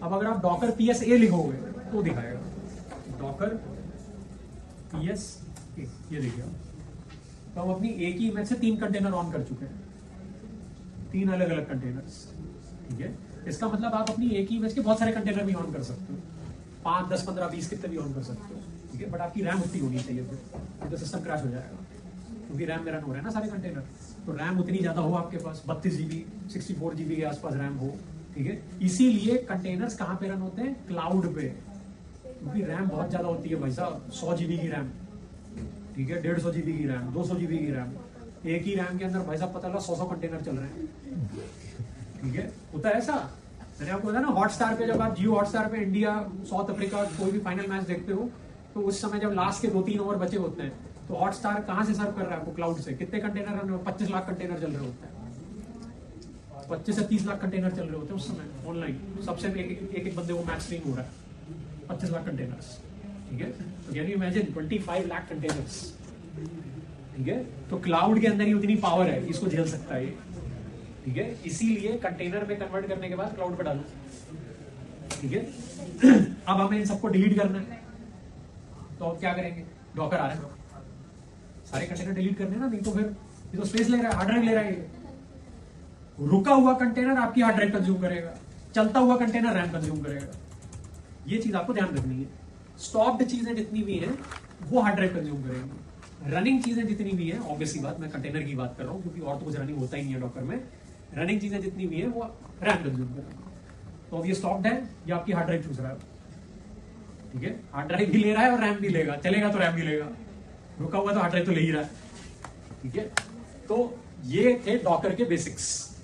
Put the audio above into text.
अब अगर आप डॉकर PSA लिखोगे तो दिखाएगा डॉकर PSA, ये देखिए। तो हम अपनी एक ही इमेज से 3 कंटेनर ऑन कर चुके हैं, 3 अलग अलग कंटेनर्स, ठीक है। इसका मतलब आप अपनी एक ही इमेज के बहुत सारे कंटेनर भी ऑन कर सकते हो, 5, 10, 15, 20 कितने भी ऑन कर सकते हो, ठीक है। बट आपकी रैम उतनी होनी चाहिए, फिर तो सिस्टम क्रैश हो जाएगा, क्योंकि रैम में रन हो रहे हैं ना सारे कंटेनर। तो रैम उतनी ज्यादा हो आपके पास, 32 GB 64 GB के आसपास रैम हो, ठीक है। इसीलिए कंटेनर्स कहाँ पे रन होते हैं, क्लाउड पे, क्योंकि रैम बहुत ज्यादा होती है भाई साहब, 100 GB की रैम, ठीक है, 150 GB की रैम, 200 GB की रैम। एक ही रैम के अंदर भाई साहब पता लगा 100 कंटेनर चल रहे हैं, ठीक है। होता है ऐसा, मैंने आपको बताया ना हॉटस्टार पे, जब आप जियो हॉटस्टार पे इंडिया साउथ अफ्रीका कोई भी फाइनल मैच देखते हो, तो उस समय जब लास्ट के 2-3 ओवर बचे होते हैं, तो हॉटस्टार कहां से सर्व कर रहा है आपको, क्लाउड से। कितने कंटेनर रन हो, 25 लाख कंटेनर चल रहे होते हैं, 25 से 30 लाख कंटेनर चल रहे होते हैं उस समय ऑनलाइन, सबसे एक बंदे को मैच स्ट्रीम हो रहा है, 25 लाख कंटेनर्स, ठीक है। तो can you imagine 25 lakh containers, ठीक है। तो क्लाउड के अंदर ही उतनी पावर है, इसको झेल सकता है ये, ठीक है। इसीलिए कंटेनर में कन्वर्ट करने के बाद क्लाउड पे डालो, ठीक है। अब हमें इन सबको डिलीट करना है, तो अब क्या करेंगे, डॉकर आ रहा है, सारे कंटेनर डिलीट करने ना, नहीं तो फिर ये तो स्पेस ले रहा है, हार्ड ड्राइव ले रहा है ये। रुका हुआ कंटेनर आपकी हार्ड ड्राइव कंज्यूम करेगा, चलता हुआ कंटेनर रैम कंज्यूम करेगा, ये चीज आपको ध्यान रखनी है। स्टॉप्ड चीजें जितनी भी हैं वो हार्ड ड्राइव कंज्यूम करेंगी, रनिंग चीजें जितनी भी हैं, ऑब्वियसली बात, मैं कंटेनर की बात कर रहा हूँ क्योंकि और तो कुछ रनिंग होता ही नहीं है डॉकर में, रनिंग चीजें जितनी भी है वो रैम कंज्यूम करेंगी। तो अब ये स्टॉप्ड है, ये आपकी हार्ड ड्राइव चूस रहा है, ठीक है। हार्ड ड्राइव भी ले रहा है और रैम भी लेगा, चलेगा तो रैम भी लेगा, रुका हुआ तो हार्ड ड्राइव तो ले ही रहा है, ठीक है। तो ये थे डॉकर के बेसिक्स।